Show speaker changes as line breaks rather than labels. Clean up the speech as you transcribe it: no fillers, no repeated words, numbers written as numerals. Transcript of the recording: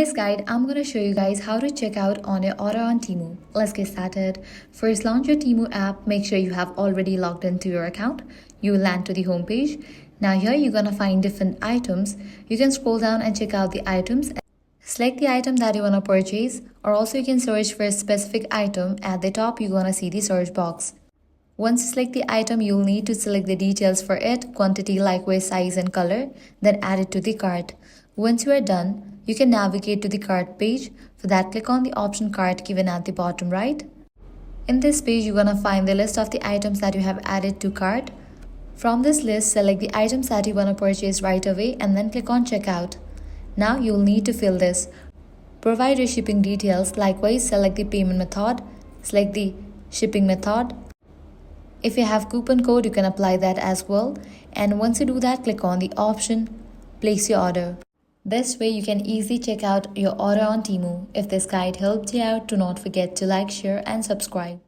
this guide, I'm going to show you guys how to check out on your order on Temu. Let's get started. First, launch your Temu app. Make sure you have already logged into your account. You will land to the home page. Now here you're going to find different items. You can scroll down and check out the items. Select the item that you want to purchase, or also you can search for a specific item. At the top, you're going to see the search box. Once you select the item, you'll need to select the details for it, quantity, likewise size and color, then add it to the cart. Once you are done, you can navigate to the cart page. For that, click on the option cart given at the bottom right. In this page, you're going to find the list of the items that you have added to cart. From this list, select the items that you want to purchase right away and then click on checkout. Now you'll need to fill this. Provide your shipping details. Likewise, select the payment method. Select the shipping method. If you have coupon code, you can apply that as well. And once you do that, click on the option Place Your Order. This way you can easily check out your order on Temu. If this guide helped you out, do not forget to like, share and subscribe.